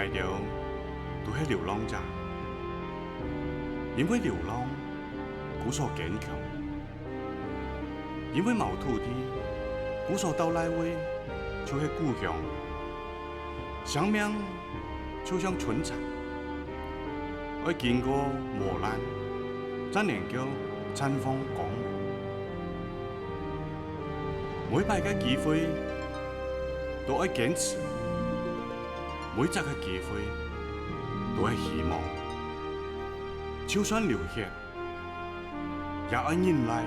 爱着都是流浪者，因为流浪，故所坚强；因为冇土地，故所到来位就是故乡。生命就像春蚕，要经过磨难，才能够绽放光芒。每摆嘅機會都要堅持，每一個機會都係希望。就算流血，也要忍耐，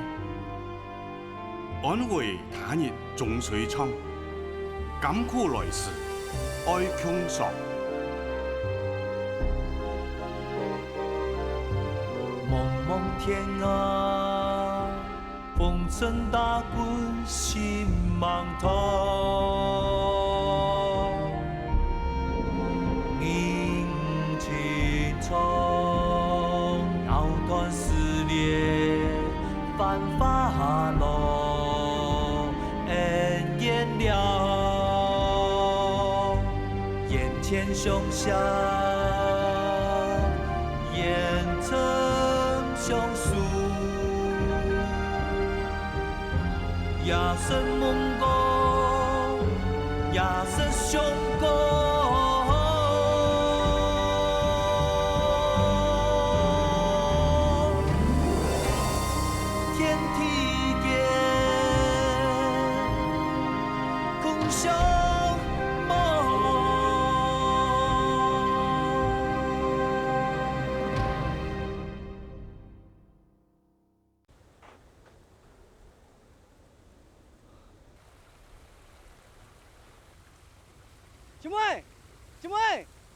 安慰他日總水長，甘苦來時愛強爽。蒙蒙天啊，风尘打滚心茫通，凝情冲，藕断丝连繁华浓，恩怨了，眼前凶相，眼成凶数。也是梦工，也是雄功。天地间，空相梦。小妹，小妹，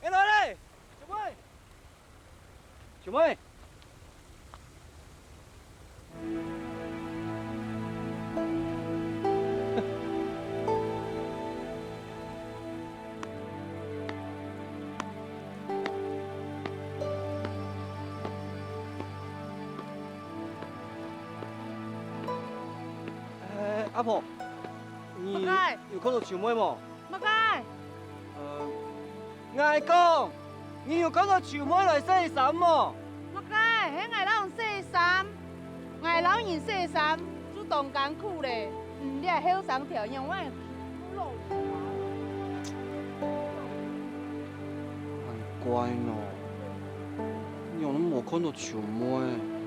你來嚟！小妹，小妹。阿婆，你有看到小妹冇？乜解？嗌講，你有看到小妹來洗衫冇？乜解？喺外老人洗衫，外老人洗衫主動艱苦咧，唔咧後生條樣我老。難怪喏，你有冇看到小妹？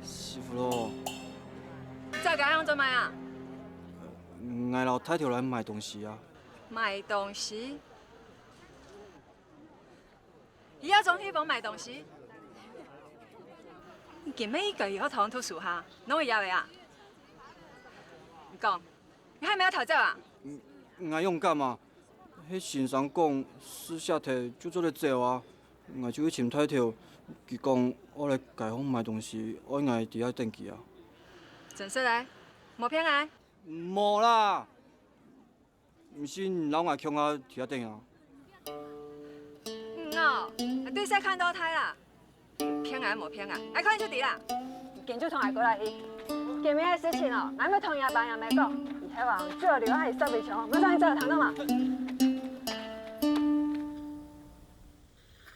師傅咯，再咁樣做咩啊？嗌老太條來買東西啊！買東西？而家總希望買東西？你見咩個以後堂讀書下，儂會要嘅啊？你講，你係咪有頭走啊？嗌勇敢啊！迄先生講，私下摕就做得做啊！嗌就去尋太條。佢講我來街坊買東西，我嗌佇遐等佢啊。真實嘞，冇騙我。冇啦，唔信老外強啊佇遐等啊。哦，對勢看到睇啦，騙我冇騙我，愛看就對啦。今朝同我過來去，見面嘅事情哦，俺們同樣班也沒講，而且話做了還是設備強，我上去走堂了嘛。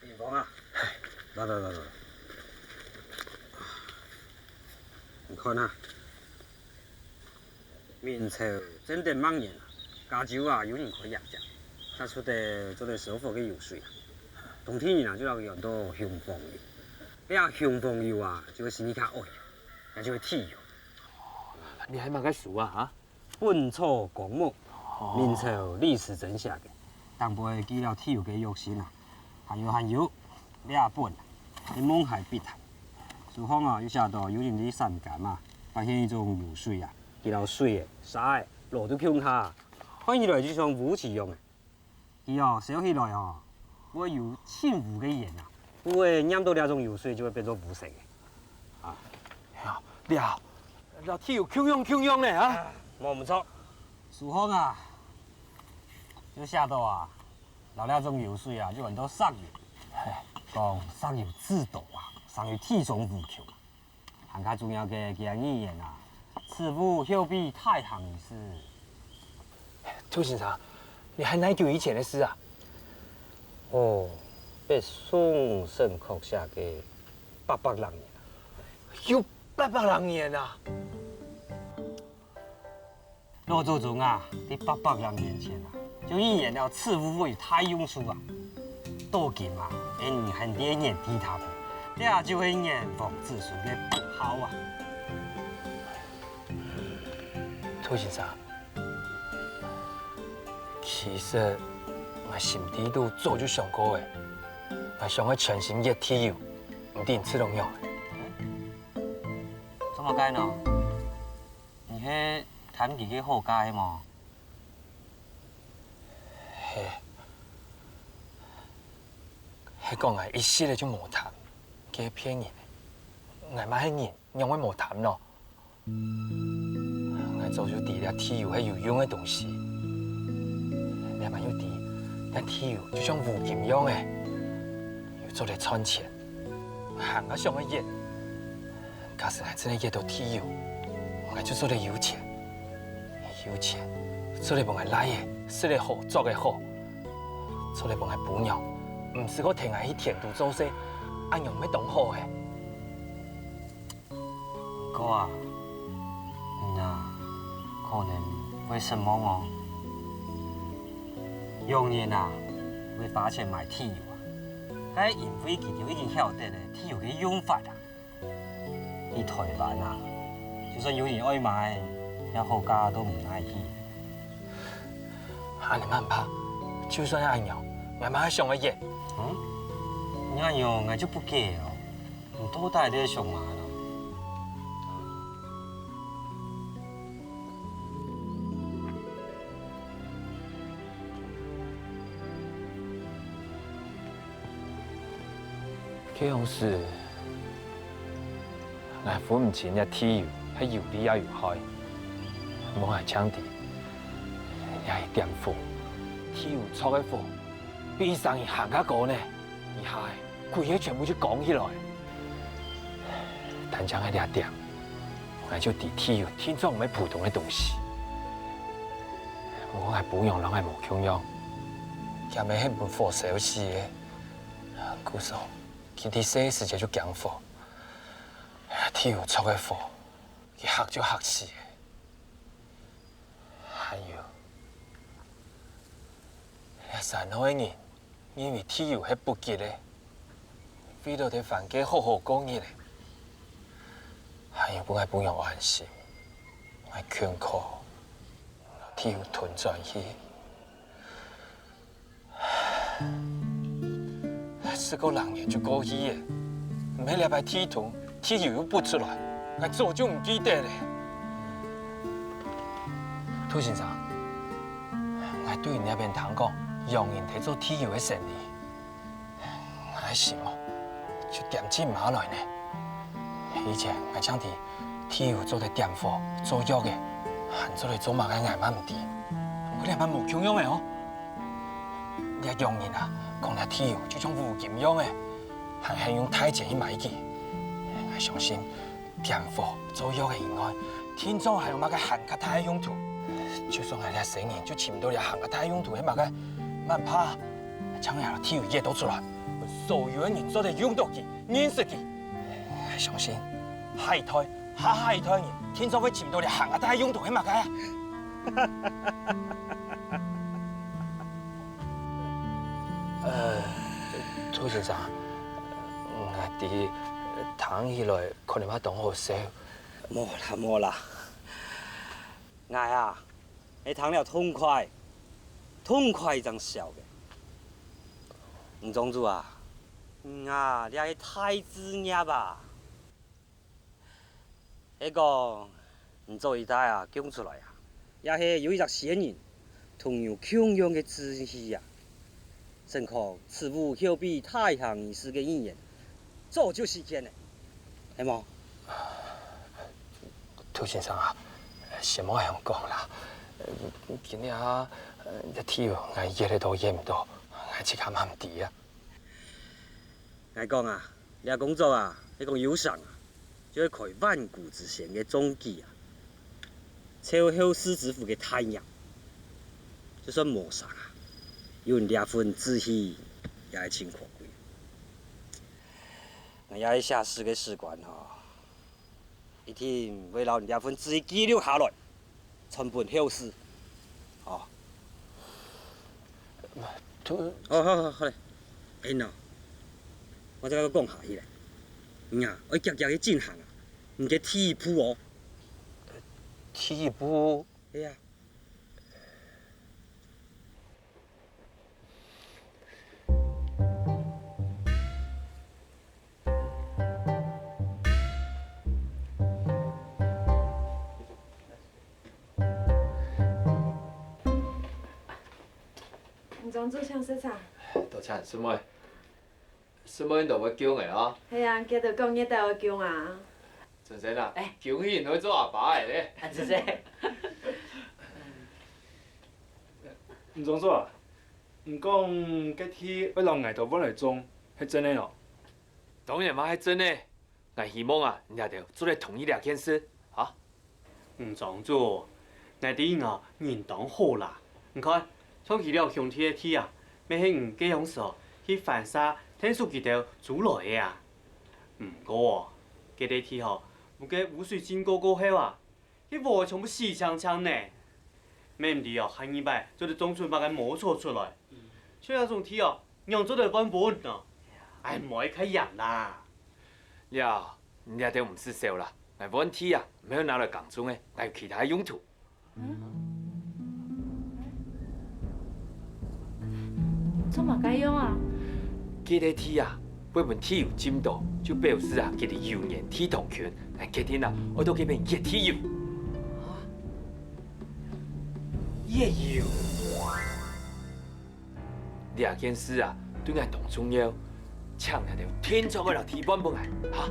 遠方啊！來，你看啊，明朝正德末年啊，加州啊有人開藥廠，他出得做得首府嘅藥水啊，冬天人啊就要用到雄黃油，呢啊雄黃油啊就會身體較愛，也就會體油。你還蠻個熟啊嚇？本草綱目，明朝歷史真寫嘅，當輩記了體油嘅藥性啊，還有兩本。你蒙海必談，書方啊有寫到有人啲山間啊，發現一種油水啊，佢流水嘅、沙嘅落到胸下，看起來就像武器用嘅。佢哦燒起來哦，不会有幸福的盐啊，不会酿到那种油水就会变做无色的。了，老天有穷用嘞啊！冇唔错，树方啊，就下到啊，老那种油水啊，就很多杀油，讲杀油制毒啊，杀油体重无求，还较重要嘅建议言啊，此物又比太行于是。兔先生，你还耐久以前的事啊？哦，被宋圣刻下嘅800人年。有800人啊！罗祖宗啊，在800人年前啊，就预言了此物会太用处啊。到今啊，人还连年低他的，这就会言奉子孙的不好啊。兔先生，其实我心底都早就想过的，我想要全心热体油，唔定吃农药。怎么解呢？你去谈几个好解嘛？迄讲我一世的就无谈，佢骗人的，我嘛係人，让我无谈咯。我早就知了体油係有用的东西，你嘛要知，那体油就像黄金一样的，要做嚟赚钱，行啊上个热，假使係真係熱到體油，我就做嚟有錢，有錢做嚟幫我來嘅，食得好，做得好，做嚟幫我補養。唔是我停下去田度做事，按样要当好嘅。哥啊，可能为什么哦？用人啊，会花钱买铁油啊，该因为佢就已经晓得咧铁油嘅用法啊。喺台湾啊，就算有人爱买，也好价都唔爱去。阿你慢怕，就算按样，我马上嘅热。你看用我就不给哦，你多带点上嘛咯。这样事，我付唔起嘅體油，係有利也有害。我係搶啲，也係點貨，體油錯嘅貨，比上而行較高呢，而係貴嘢全部就講起來。但將係啲點，我就對體油天作唔係普通嘅東西。我係保養人係無窮樣，也未係本貨小事嘅，故說。佢啲細時就講貨，體油錯嘅貨，佢嚇就嚇死嘅。還有，山海人因為體油係不潔嘅，為到啲飯家好好講嘢咧。還有本係本有安心，我勸佢體油囤在去。是個人嘅就過去嘅，唔係禮拜體團，體油又不出來，我早就唔記得咧。涂先生，我對你那邊談講，讓人睇做體油嘅生意，我想就點錢買來呢。以前我將啲體油做啲店貨、做藥嘅，還做嚟做乜嘅我嘛唔知，我哋係咪冇窮樣嘅哦？你係讓人啊！講那體油就像黃金一樣嘅，係用太錢去買嘅。我相信店貨做藥嘅以外，天中還有乜嘅行嘅太用途。就算係你死人，就尋到你行嘅太用途，係乜嘅？唔怕，將來體油嘢都出來，所有嘅人都得用到佢，認識佢。我相信下一代人，天中會尋到你行嘅太用途，係乜嘅？涂先生，我哋躺起來可能乜當好笑。冇啦，我啊，你躺了痛快真笑嘅。吳莊主啊，你係太自業吧？那個，你做一代啊，講出來啊，也係有一隻仙人，同樣窮樣嘅志氣啊。深恐此物休比太行医师嘅预言，早就实现了，系冇？涂先生啊，什么样讲啦？今日这天我热得多，热唔到，我即刻嘛唔知啊。我讲啊，你工作啊，你讲有上啊，就要开万古之前嘅踪迹啊，超后世之父嘅太阳，就算磨上啊，有人两份志气，也系真可贵。我也下诗嘅史官吼，一定为了两份志气记录下来，传本后世。哦。好嘞，哎喏，我再甲讲下去咧，要积极去进行啊，唔计体育哦。体育部？系啊。唔总做枪说啥？道歉，什么？什么因都要叫的啊？系啊，今着讲日带我讲啊。真真啊，叫起人去做阿爸的咧。真真。唔总做，唔讲嗰天要留挨到阮来种，系真的咯？当然嘛，系真的。我希望啊，你也着做嚟同意两件事，啊？唔总做，我哋啊人当好啦。唔看，从起了兄弟的天啊，要去唔计用手去反杀天数几条煮来的啊。唔过，嗰啲天吼，有个污水经过后啊，迄火全部死呛呛呢。免唔知哦，下礼拜就得种出把个摸错出来。像那种天哦，养做得翻本呢，哎，唔可以开养啦。呀，你也着唔是少啦。我问题啊，没有拿来港中的，还有其他用途。做嘛该用啊？嗰啲天啊，每本天有进度，就表示啊，佢哋有年天同权，但今天啊，我都佢变热天有。也有。两件事啊，对我同重要，抢下条天窗嗰条天板本来，哈？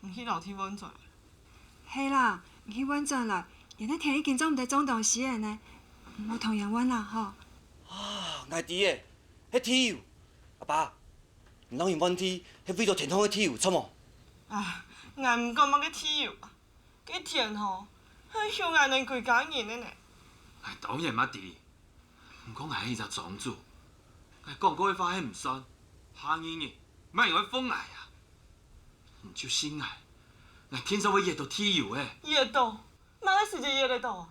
唔去楼梯稳转。系啦，唔去稳转啦，人哋天已经做唔得种东西嘅呢，唔好同人稳啦吼。啊，我知诶，迄体育，阿爸，唔通用问题，迄为咗天空嘅体育错冇？唉，我唔讲乜嘅体育啊，嗰天吼，迄向眼人规家人嘅呢。係當然乜啲，唔講係就撞住，係講嗰啲話係唔信，下年嘅，乜我封捱啊？唔照先捱，係天生會熱到天搖嘅。熱到，哪個時節熱得到啊？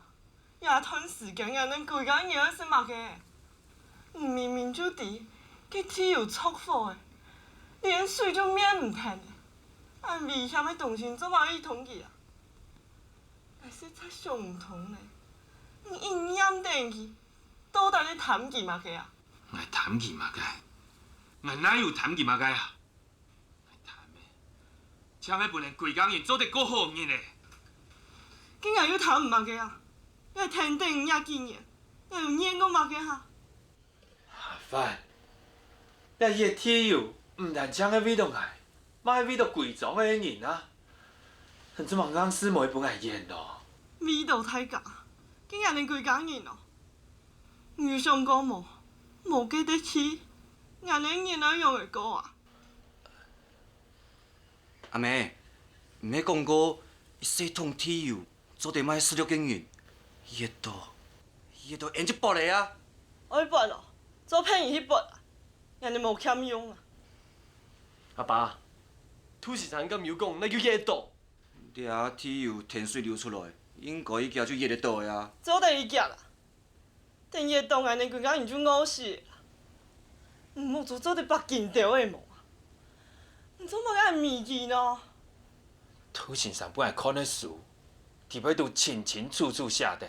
也吞時間眼人規家人係乜嘅？唔明明就啲，佢體育錯貨嘅，連水都免唔停嘅，按危險嘅東西做乜去同佢啊？但是真想唔通呢。你一飲定去，到底你談幾乜嘅啊？我談幾乜嘅？我哪有談幾乜嘅啊？我談咩？請喺本嚟貴港人做得過好嘅呢？竟然要談唔乜嘅啊？你聽定廿幾年，你又念過乜嘅嚇？煩！你熱天要唔但將喺呢度捱，買喺呢度貴狀嘅人啊！你做乜啱師妹本係熱咯？味道太假。竟然你規家人哦，遇上過冇記得起，人哋人都用嘅歌啊！阿妹，唔係講過系統體育做地買16經元，熱到研究搏嚟啊！我去搏咯，做便宜去搏啊！人哋冇欠用啊！阿爸，土時產咁要講，那叫熱到。啲啊體育天水流出來。應該依家就熱得到呀！做第二件啦，等夜冻安尼规工，因就饿死啦。毋好做伫北京钓的无啊，毋做莫甲伊物件咯。土先生本来看的书，伫尾都清清楚楚写的，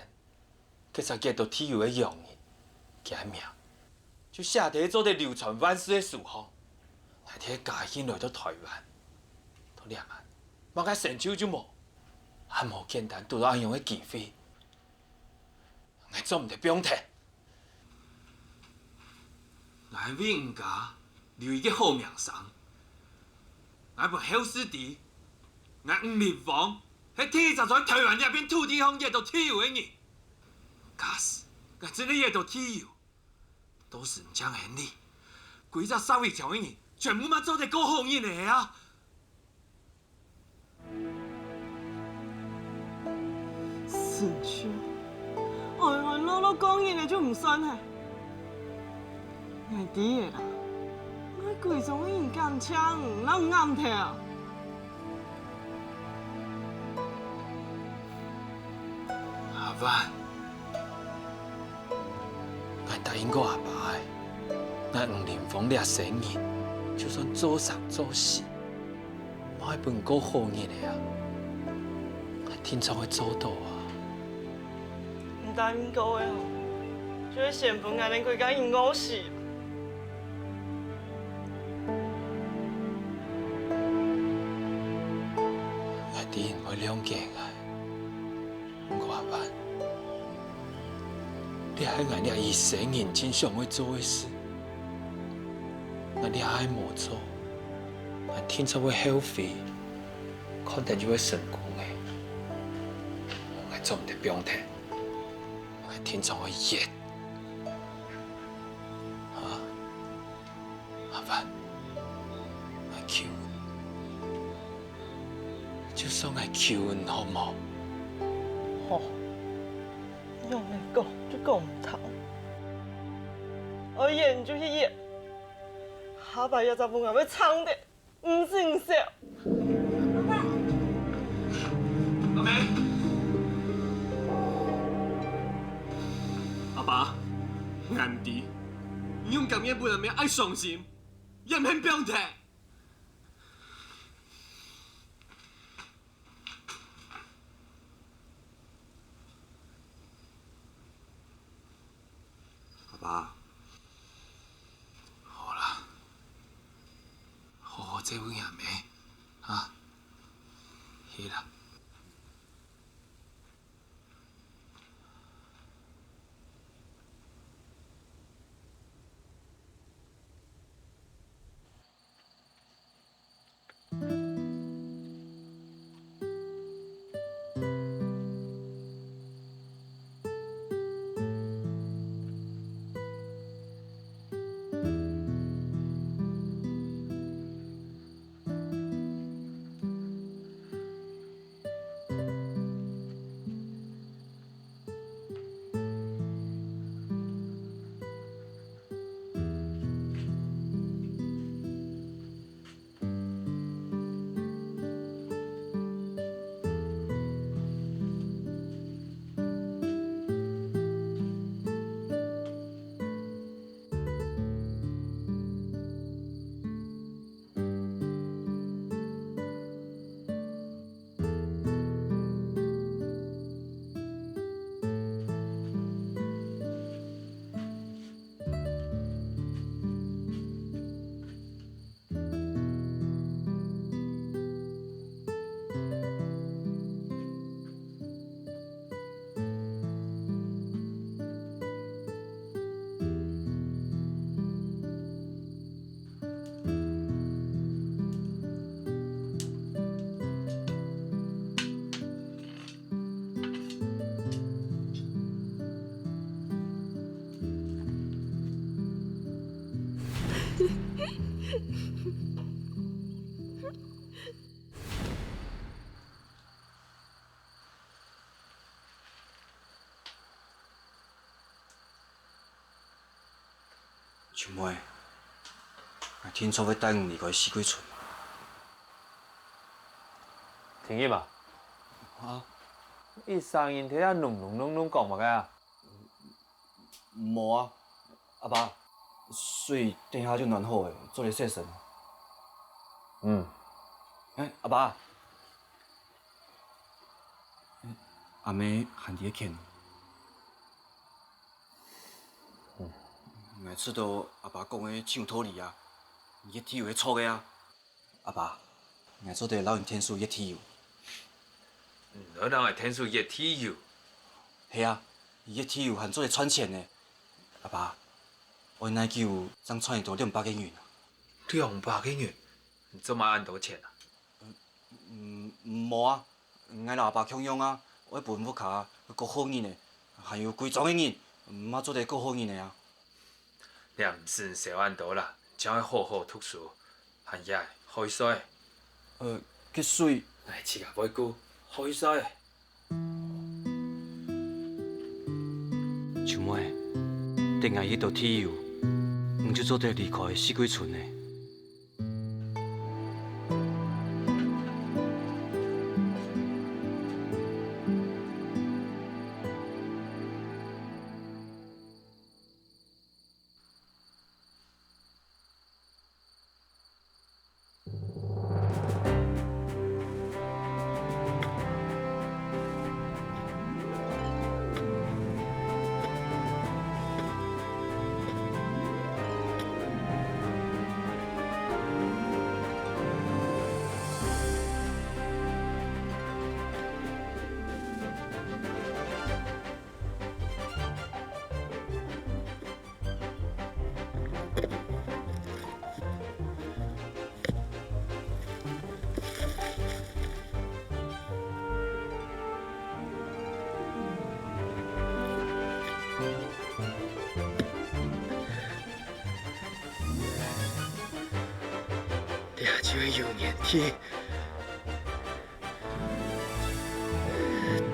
结果结到铁油的用意，惊命，就写伫做伫流传万世的书方，来摕家兴来到台湾，都念啊，莫甲成就就无，还无简单拄到安样的机会，我做毋得不用摕。我为阮家留一个好名声，我要好死地，我黄面王，迄天就在台湾那边土地上热到铁油的人，假使我真的热到铁油，都是唔将现你，规只社会上的人全部嘛做得够好人的啊！是去，哎，老老讲伊的就唔算嘿。我知的啦，我贵重的人敢抢，哪有啱听？阿万，我答应过阿爸的，我黄连峰掠生人，就算做生做死，我爱份够好日的啊，我天朝会做到啊！唔答应过的吼，就会先分安尼规工因饿死。你唔会谅解我，不过阿万，你还爱掠伊生人真常会做的事，你还无做，我天朝会后悔，肯定就会成功的。我做唔得不用听，我天朝会热，啊，阿万，我求。就算系求阮好无？吼，用来讲就讲唔通，我演就去演，下摆要查某人要唱的，唔是唔笑。阿妹，阿爸，俺弟，你勇敢面不能面爱伤心，也免不用听。爸，好啦，好好做阮阿妹，啊，去啦。秋妹，我听说要带阮离开四季村。听见嘛？啊？伊声音听遐隆隆隆隆讲嘛个？无啊，阿爸，水等下就暖好诶，做咧洗身。阿爸，阿妹喊伫咧欠。我知道阿爸讲诶像道理啊，伊个铁油会错个啊。阿爸，我做着老人天数伊个铁油。哪人会天数伊个铁油？系啊，伊个铁油含做咧串钱诶。阿爸，我那球才串到200个元啊。200个元，你做嘛按多钱啊？无啊，我老阿爸穷用啊，我分副卡够好人诶，还有规庄个人，毋捌做得够好人诶啊。你也毋算少按多啦，只要好好读书，还也开水。去水。来，饲甲袂久，开水。秋妹，顶下迄道铁油，毋就做得离开四季村诶。就会有年天，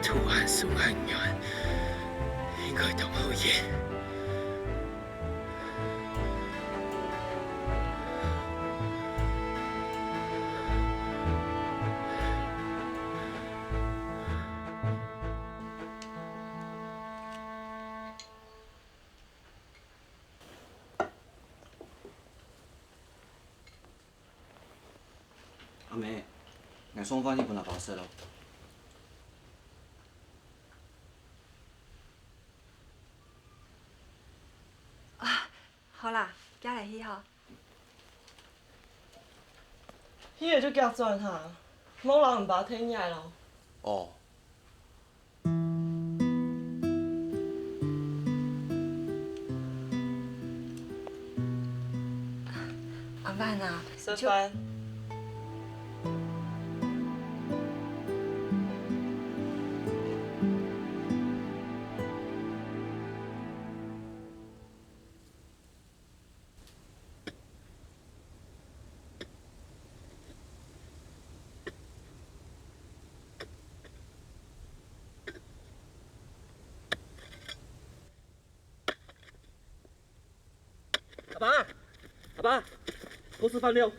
土汉送汉元，应该同好演。阿妹，我送饭你不拿包食咯。啊，好啦，行来去吼。迄个就夹转哈，莫人毋捌听起来咯。哦。阿曼啊，食饭。阿爸，阿爸，我吃饭了。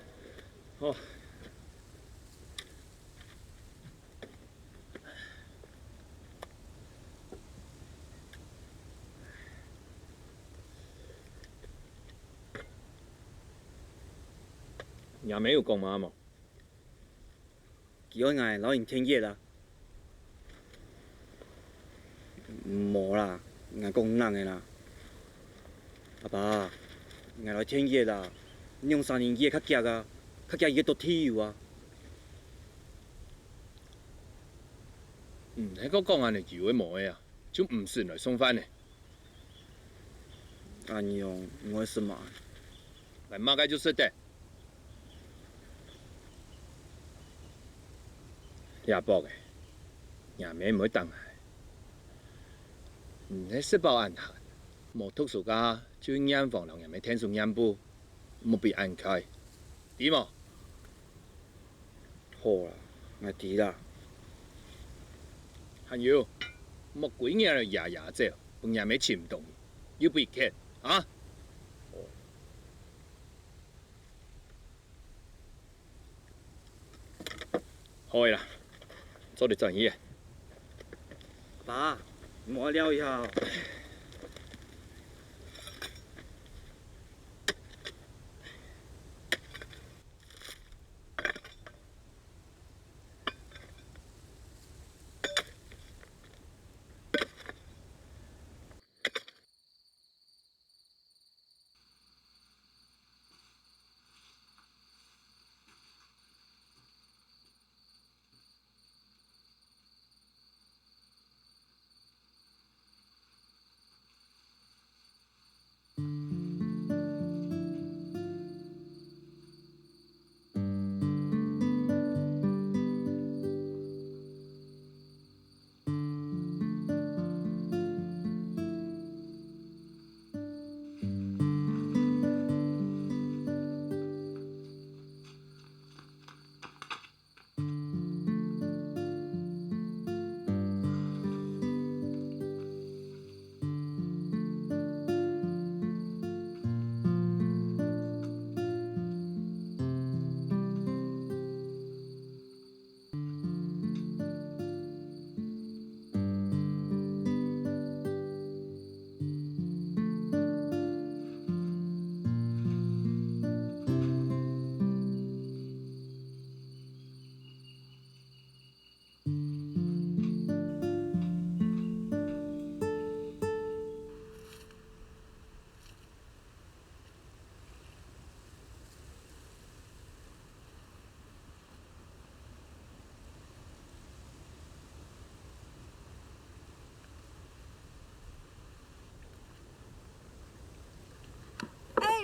哦。也没有讲嘛嘛。叫我爱老人听热啦。无啦，我讲人的啦。阿爸，我来听热啦，你用3年级较夹啊，较夹伊个多铁油啊。迄个讲安尼油的无的啊，就唔算来送饭的。安样，我会是嘛？来马该就是的。也博的，也没唔会当来。迄失报案下，无读书家就眼房人也没天数眼部，冇被按开，对冇？好啦，我知啦。还有，莫几年就牙牙走，不然没钱唔动，要被看啊！好啦，做你转业。爸，我了以后。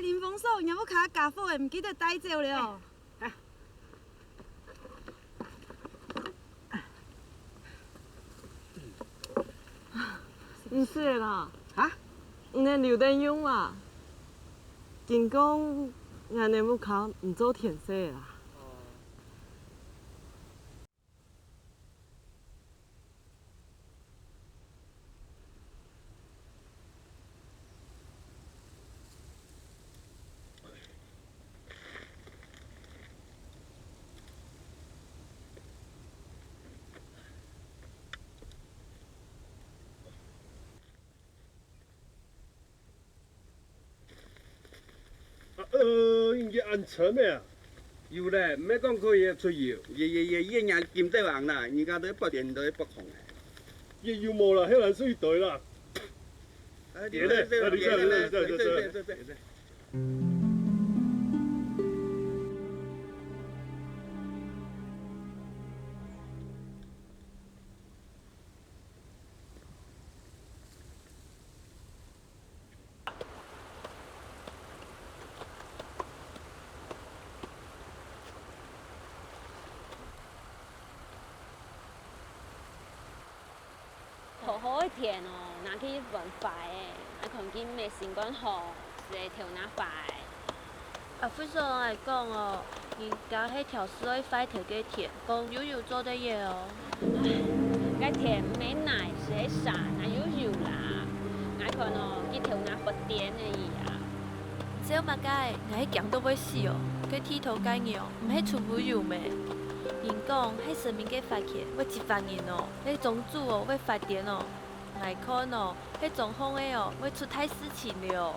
林峰嫂，也要卡家伙的，唔记得带走了。唔是啦，唔能留得用啦。见讲，俺的木卡唔做甜色啦。应该安全的啊。有咧，唔免讲可以出油，夜人金得人啦，人家都不电都不空诶。也有冇啦，迄人水袋啦。别咧，对。好好的田哦，拿去vận phải的，啊，看見未成管好，是會調拿快。啊，非常來講哦，人家迄條水快調嘅田，講有做得嘢哦。cái田mấy này sẽ xả nó yếu là, ai còn nó cái條拿不掂嘅嘢啊。這嘛解，我迄強都要死哦，佢剃頭解嘅哦，唔係全部有咩？人講迄生命嘅發起，要100年哦，迄種主哦要發電哦，來看哦，迄總統嘅哦要出太事情了。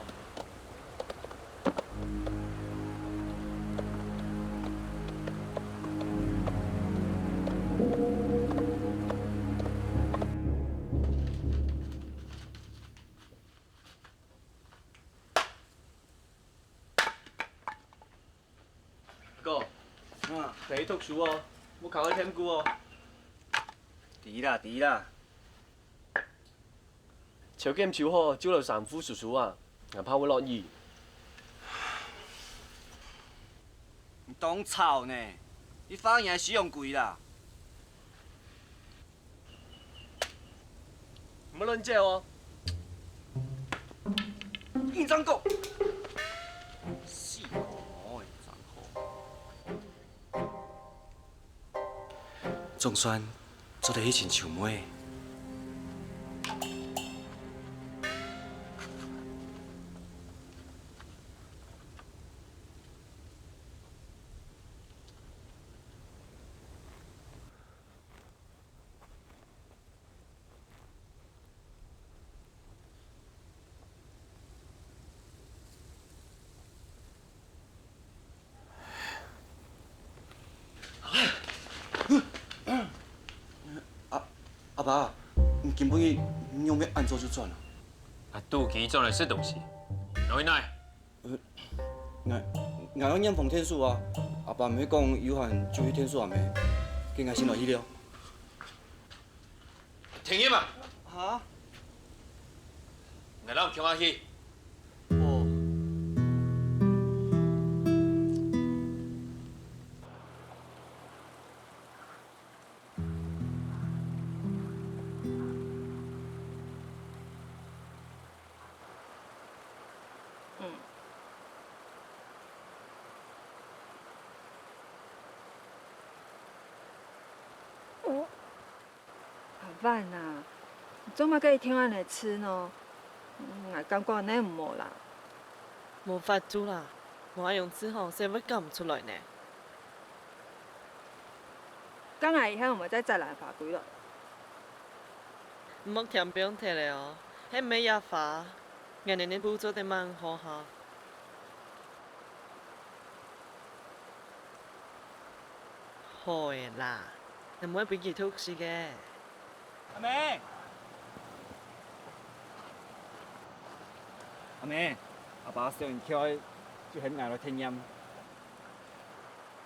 哥，你讀書哦，冇靠佢聽歌哦。啲啦。潮劍潮好，招到三夫叔叔啊，我怕會落雨。當臭呢？你反而係使用貴啦。唔好亂借喎。認真講。總算做得迄陣樹妹。阿爸，你根本用要安做就转了。啊，肚脐做来说东西，哪位奶？我要念奉天书啊！阿爸唔是讲有限就去天书阿妹，今日先落去了。停音嘛！哈？我老强阿去。饭啊，做嘛可以听俺来吃呢？我感觉那唔好啦。冇法子啦，我用之後食乜夾唔出來呢？剛才以後我們再來法規了。唔好聽不用聽了哦，迄咩嘢法，人哋步做得蠻好下。好嘅啦，你唔好俾佢偷事嘅。阿妹，阿妹，阿爸小人跳就很挨到天陰。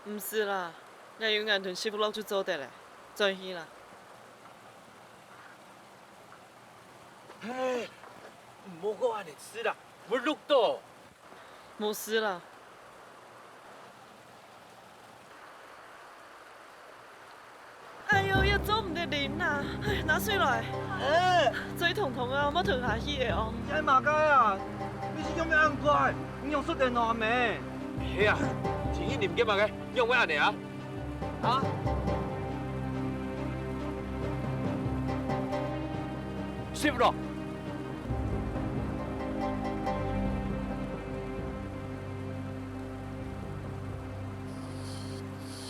唔是啦，我要眼同師傅落去做得咧，再去啦。嘿，唔好講安尼吃啦，我錄到。没事啦。哎呦，要做唔得啉啦，拿水来。嘴痛痛啊，要吞下去的哦。哎马街啊，你是用咩安怪？你用出电脑没？嘿啊，前一年嘅嘛嘅，用咩安尼啊？啊？是不咯？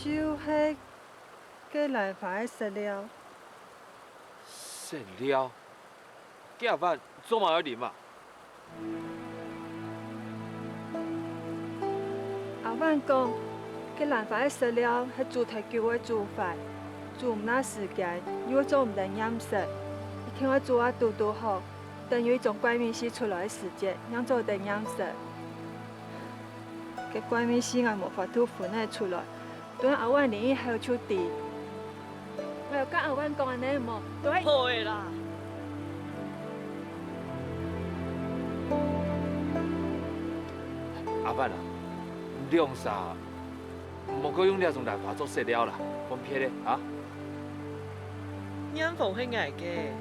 就是给来法的食料。食料？今日饭做嘛要啉啊？阿万讲，给来法的食料是做太久的做法，做唔那时间，如果做唔成饮食，伊听我做啊多多好，等于一种怪面丝出来的时间，让做成饮食。给怪面丝我无法度分得出来，对阿万连伊还有出地。我又跟阿万讲安尼无，对。会啦。阿范啊，量啥？莫搁用那种办法做食料啦，分撇咧啊！烟房是挨嘅。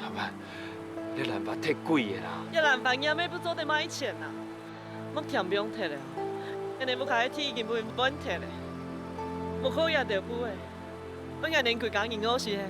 阿范，你办法太贵的啦。一兰房烟咩不做得买钱啊？莫甜不用摕了，人哋不开天已经不本摕咧，莫可也得补诶。我眼连佢讲言我是嘿。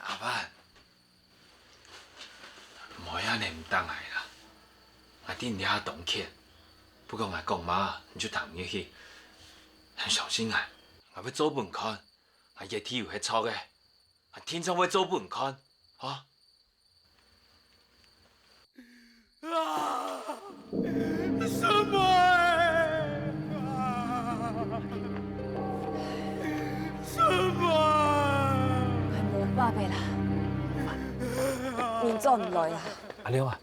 阿范，莫安尼唔当来啦，我顶遐动气，不过我讲嘛，你就谈入去，小心啊！我要做饭看，我热天又迄臭的，我天窗要做饭看，啊！什么？什么？冇办法啦，面做唔来啦。阿亮啊，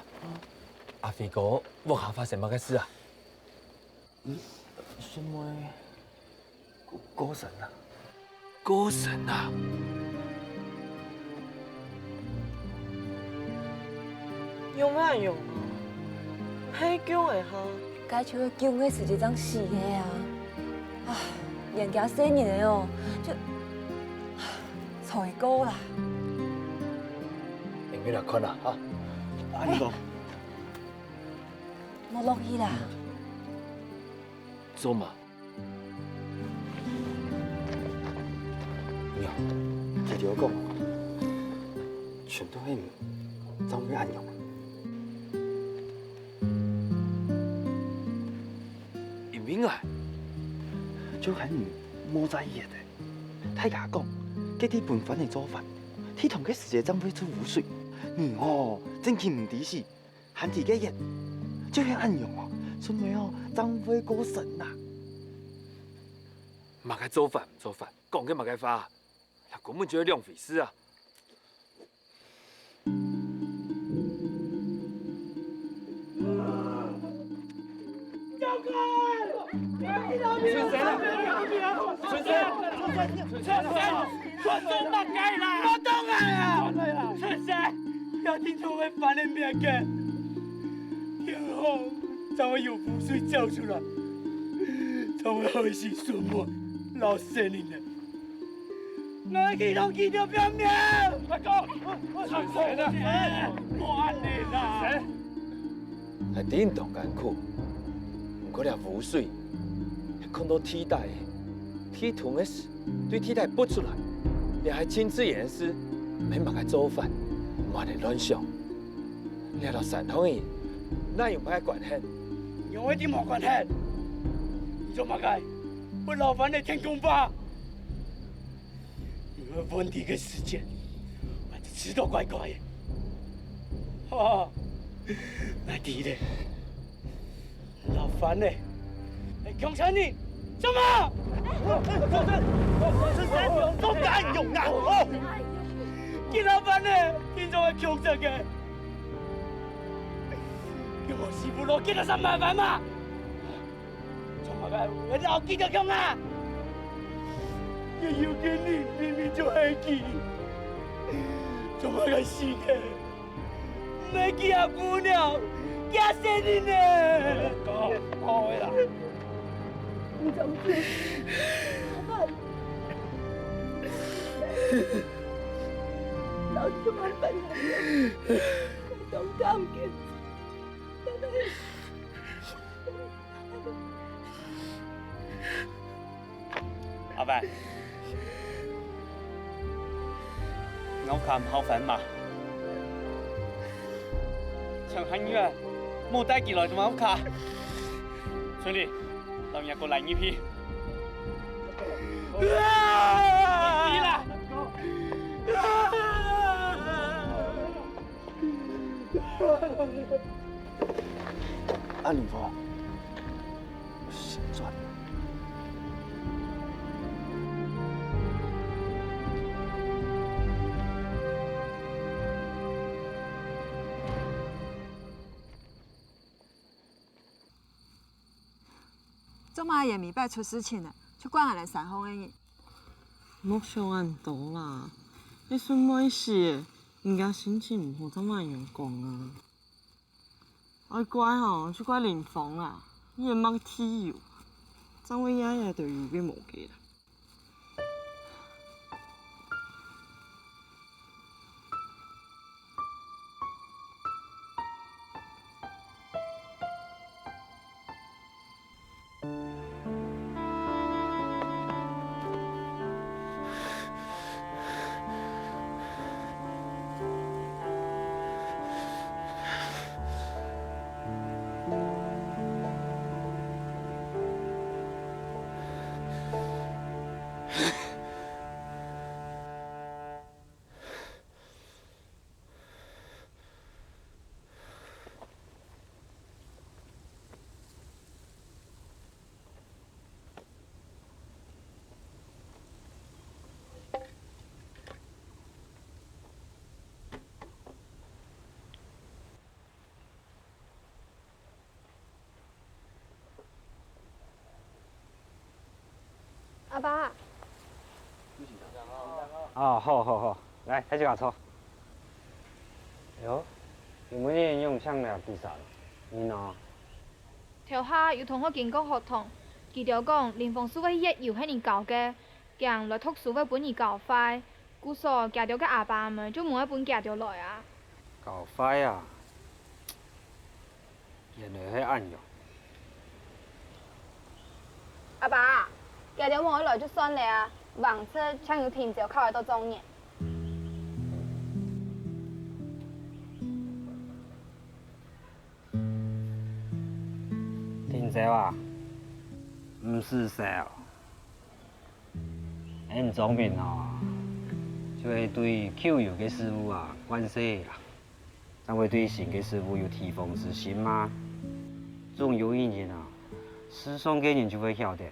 阿肥哥屋下发生乜嘅事啊？什么？歌神啊？歌神啊？用咩用啊？黑姜的哈？该像个姜的是一张死的啊！唉，人家生日的哦，就菜糕啦。用咩来看啊？哈？安尼讲，冇落去啦。做嘛？娘，听着我讲，全都系怎会安用？因为啊，就系冇在意的。太假讲，嗰啲本分嚟做饭，天同嘅世界怎会出污水？真气唔抵死，喊自己热，就系安用哦。所以哦，怎会过神啊？嘛该做饭唔做饭，讲嘅嘛该花，那根本就是浪费事啊！我做乜計啦？我當係啊！春生，有天就會反你命嘅，天后就會有湖水照出來，就會開始順活老神靈啦。我見到見到表面，阿哥，春生啊，我安你啦。係點同艱苦，唔過你湖水係看到天大嘅，天同嘅事對天大不出來。你还亲自演示，没嘛个做法，莫嚟乱想。你到山头人，哪有乜關係？有一啲冇關係，你做乜嘅？我勞煩你天公吧。因為問題嘅時間，我就知道怪怪嘅。我知咧，老范咧，係強產你，做乜？都敢用啊！見老范咧，見咗係強實嘅，叫我師傅攞幾多3萬塊嘛？做乜嘅？我攞幾多強啊？也要給你明明就係佢，做乜嘅事嘅？ไม่เกี่ยวกูเนี่ยแกเส้นนี่เนี่ยก็พอละ你怎么做？老子们本人都感激，阿伯，我看好煩嘛。長漢月冇帶幾來就冇卡，所以當日過嚟呢批。你啦！阿林峰，心转。做嘛也明白出事情了，就怪俺来煽风的人。莫想咁多啦，你算咩事？人家心情唔好，怎么样讲啊？我怪吼，就怪林峰啦，伊个冇體油，怎會日日就油俾無記啦？阿爸，哦，好，來，睇住架錯。喲，原本啲用槍嚟自殺，你呢？條下要同我見過合同，佢條講林峰書嘅業要係你搞嘅，讓來讀書嘅本而搞快，故所夾條嘅阿爸咪就冇一本夾條來啊。搞快啊！原來係暗用。阿爸，夾條冇來就算了啊，橫車搶要停就靠嚟到中年。停車啊？唔是噻，你裝面哦，就係對口油嘅師傅啊關係啊，才會對新嘅師傅有提防之心嘛。總有一日啊，世上嘅人就會曉得，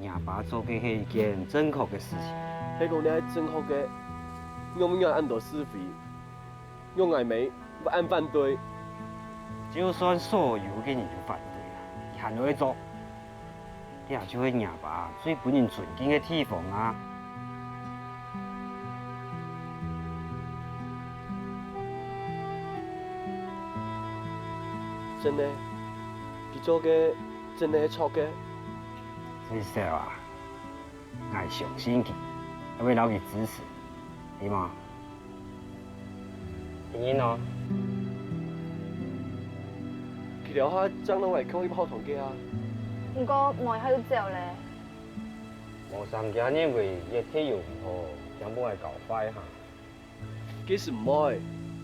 阿爸做嘅係一件正確嘅事情。迄個你係正確嘅，永遠按照是非，用愛美不按反對。就算所有嘅人都反對啊，行落去做，你就係阿爸最本人尊敬嘅地方啊。真的，佢做嘅真係錯嘅。最少啊，我係相信佢，我會留佢支持，對嗎？你呢？佢條下將來為可以跑堂嘅啊。不過冇喺度做咧。我三家因為一體又唔好，想幫佢搞快下。幾時唔愛？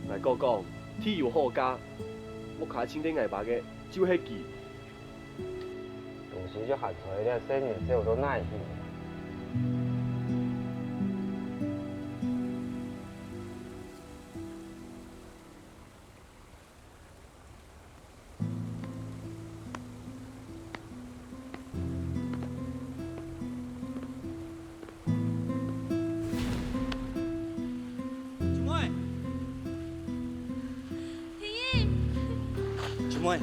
我哥講，天要好家，我卡清啲藝爸嘅，就係佢。有時就學出來，生意只有到那一邊。小妹，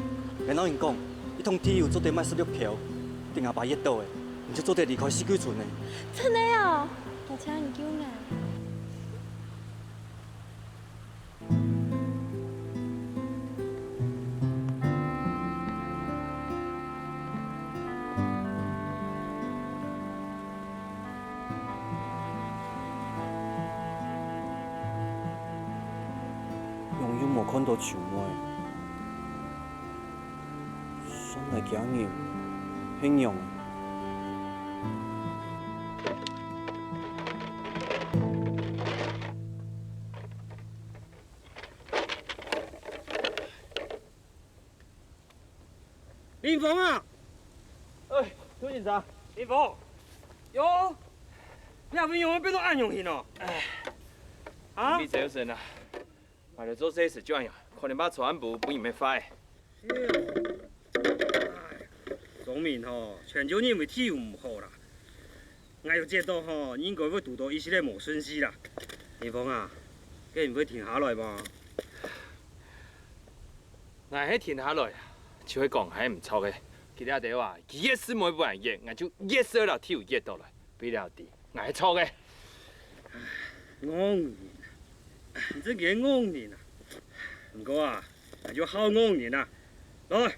俺老人讲，一通铁油做得卖16瓢，等下把热到的，唔就做得离开四季村的。真的哦，多谢你救我。永远无看到树妹，想来今日很用。林峰啊！哎，邱警察，林峰，哟，你阿边用变做暗用去喏？啊？你小心啊！为了做这事怎样？可能把全部不要发的。农民吼，全球认为铁油唔好啦，我要知道吼，应该要拄到伊是个无损失啦。林峰啊，你唔会停下来吗？我迄停下来，就会讲还唔错的。其他地话，热死每部人热，我就热死了铁油热到来，比了地，我系错的。昂年，你这个昂年啊！不过啊，那就好昂年啊！来，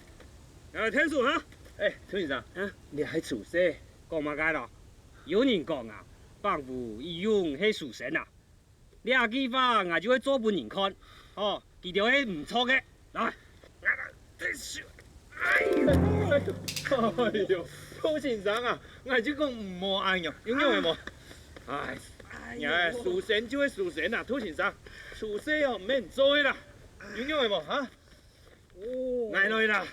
来听数哈。哎，邱警察，你还处事？讲嘛解咯？有人讲啊，帮扶义勇是属神啊。你下句话我就会做本人看，哦，记条是唔错嘅。来，哎呦，邱警察啊，我就讲唔好安用，用用的无？哎，呀，属神就会属神啊，邱警察，处事哦唔免做啦，用用的无哈？哦，来来啦，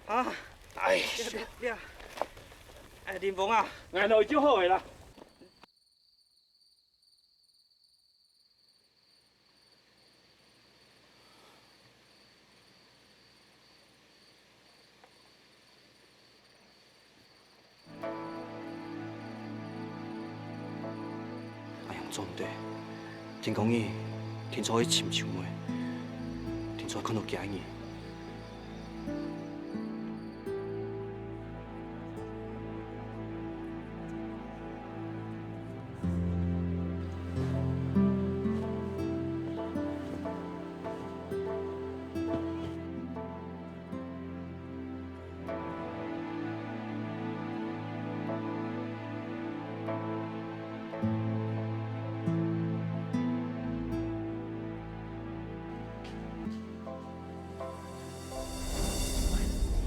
啊，哎，你啊，哎，林峰啊，挨落就好个啦。哎呀，做唔对，听讲伊听错去寻树妹，听错看到假嘢。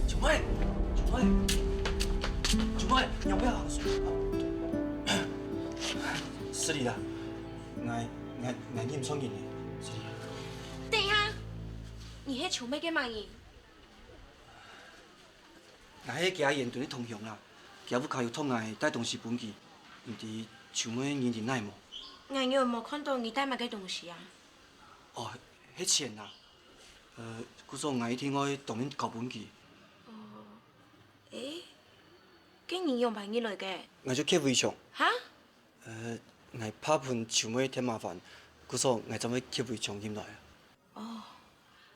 小妹，你要不要？是你啦，我认错人了，是你。等一下，你迄树妹嘅忙人？我迄家严顿咧通向啦，家母卡又痛我带东西本去，唔知树妹认认奈无？我有冇看到你带乜嘅东西啊？哦，迄钱啦，故说我一天我当面交本去。诶，竟然用朋友来嘅？我就去围墙。哈？我怕碰树妹添麻烦，故说我怎么去围墙进来啊？哦，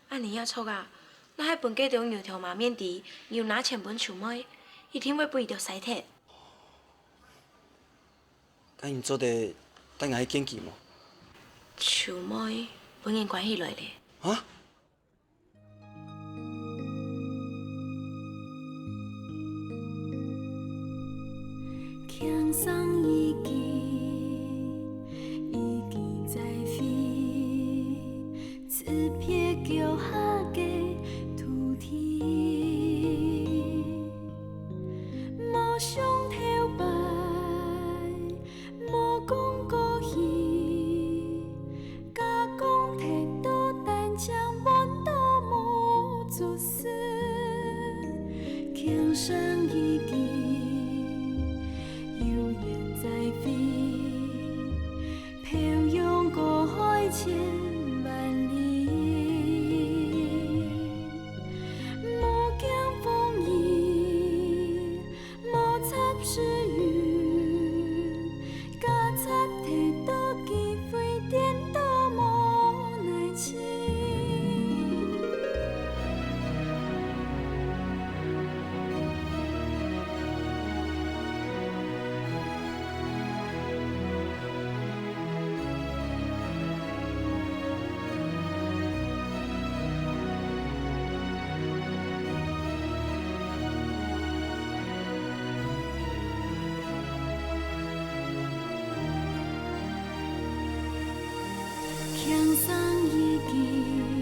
安尼也错啊！那喺本家中油条麻面地，要拿钱本树妹，一天会背着洗铁。咁你做得等我去见见无？树妹本人关系来咧。啊？轻松已经在飞，此撇脚下嘅土地，无想头摆，无讲故意，假讲摕到单枪满都无做事，轻松已经。在飞。生意见。